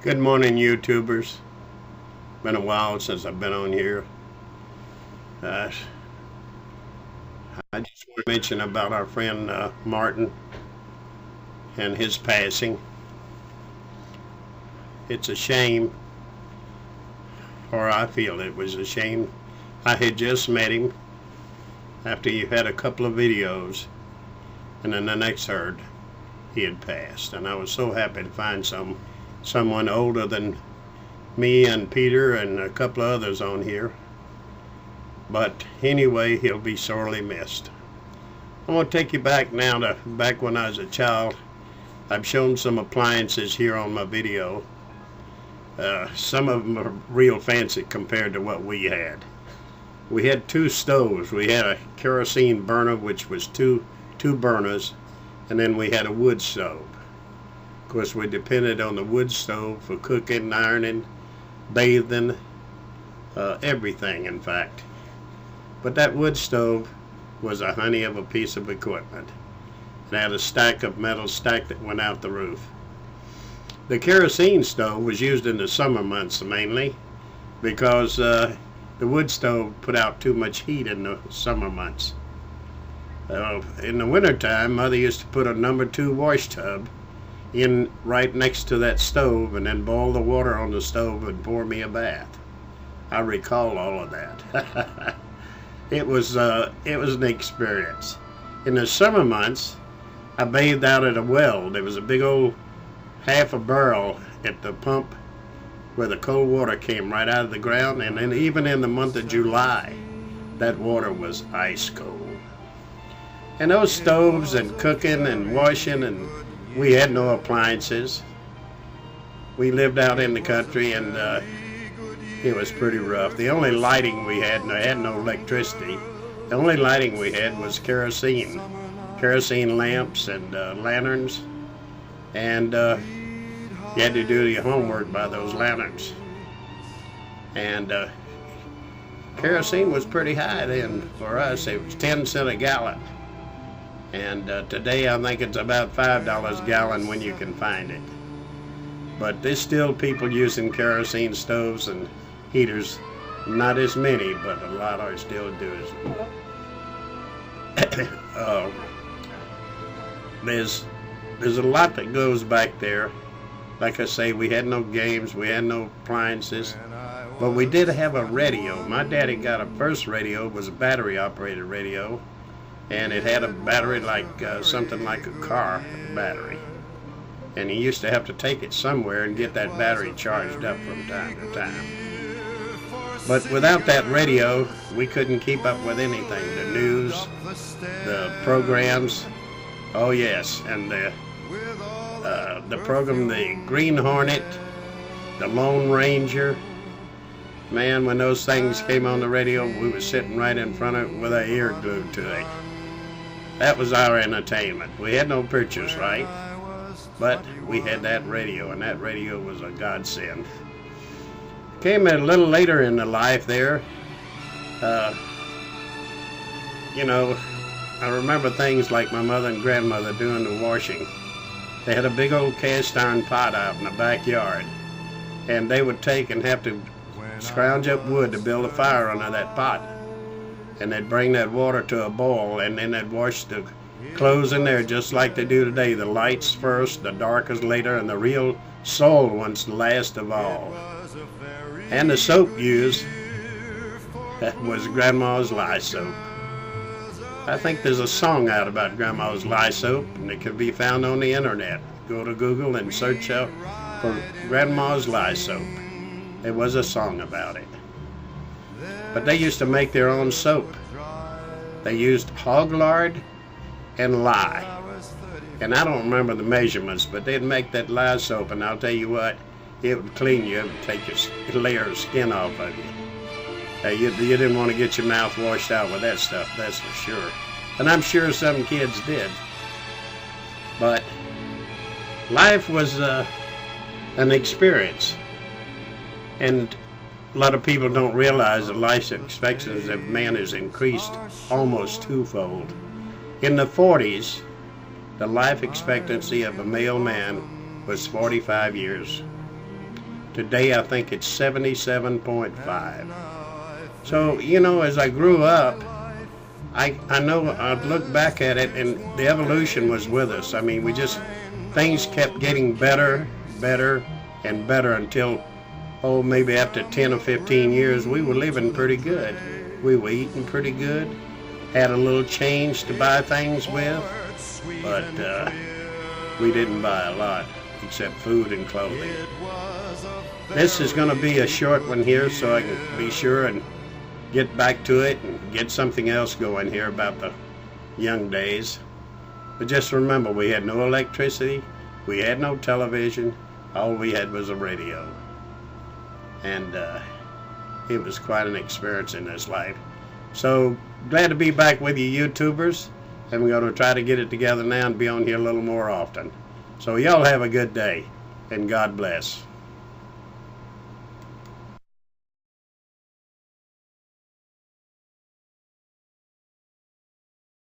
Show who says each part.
Speaker 1: Good morning, YouTubers. Been a while since I've been on here. I just want to mention about our friend Martin and his passing. It's a shame, or I feel it was a shame. I had just met him after you had a couple of videos, and then the next heard he had passed, and I was so happy to find someone older than me and Peter and a couple of others on here. But anyway, he'll be sorely missed. I want to take you back now to back when I was a child. I've shown some appliances here on my video. Some of them are real fancy compared to what we had. We had two stoves. We had a kerosene burner, which was two burners, and then we had a wood stove. Of course, we depended on the wood stove for cooking, ironing, bathing, everything, in fact. But that wood stove was a honey of a piece of equipment. It had a stack of metal stack that went out the roof. The kerosene stove was used in the summer months mainly because the wood stove put out too much heat in the summer months. In the wintertime, Mother used to put a number 2 wash tub in right next to that stove and then boil the water on the stove and pour me a bath. I recall all of that. It was an experience. In the summer months, I bathed out at a well. There was a big old half a barrel at the pump where the cold water came right out of the ground, and then even in the month of July, that water was ice cold. And those stoves and cooking and washing, and we had no appliances. We lived out in the country, and it was pretty rough. The only lighting we had, and I had no electricity, the only lighting we had was kerosene lamps and lanterns, and you had to do your homework by those lanterns. And kerosene was pretty high then for us. It was 10 cents a gallon. And today I think it's about $5 a gallon when you can find it. But there's still people using kerosene stoves and heaters. Not as many, but a lot are still doing it. There's a lot that goes back there. Like I say, we had no games, we had no appliances, but we did have a radio. My daddy got a first radio. It was a battery operated radio, and it had a battery like something like a car battery, and he used to have to take it somewhere and get that battery charged up from time to time. But without that radio, we couldn't keep up with anything. The news, the programs, oh yes, and the program, the Green Hornet, the Lone Ranger. Man, when those things came on the radio, we were sitting right in front of it with our ear glued to it. That was our entertainment. We had no pictures, right? But we had that radio, and that radio was a godsend. Came a little later in the life there. You know, I remember things like my mother and grandmother doing the washing. They had a big old cast iron pot out in the backyard, and they would take and have to scrounge up wood to build a fire under that pot. And they'd bring that water to a boil, and then they'd wash the clothes in there just like they do today. The lights first, the darkest later, and the real soiled ones last of all. And the soap used was Grandma's lye soap. I think there's a song out about Grandma's lye soap, and it can be found on the internet. Go to Google and search out for Grandma's lye soap. There was a song about it. But they used to make their own soap. They used hog lard and lye. And I don't remember the measurements, but they'd make that lye soap, and I'll tell you what, it would clean you. It would take your layer of skin off of you. You didn't want to get your mouth washed out with that stuff, that's for sure. And I'm sure some kids did. But life was an experience. And a lot of people don't realize the life expectancy of man has increased almost twofold. In the 40s, the life expectancy of a male man was 45 years. Today I think it's 77.5. So, you know, as I grew up, I know I've looked back at it, and the evolution was with us. I mean, things kept getting better, and better until, oh, maybe after 10 or 15 years, we were living pretty good. We were eating pretty good, had a little change to buy things with, but we didn't buy a lot except food and clothing. This is going to be a short one here, so I can be sure and get back to it and get something else going here about the young days. But just remember, we had no electricity, we had no television, all we had was a radio. And it was quite an experience in this life. So glad to be back with you YouTubers, and we're going to try to get it together now and be on here a little more often. So y'all have a good day, and God bless.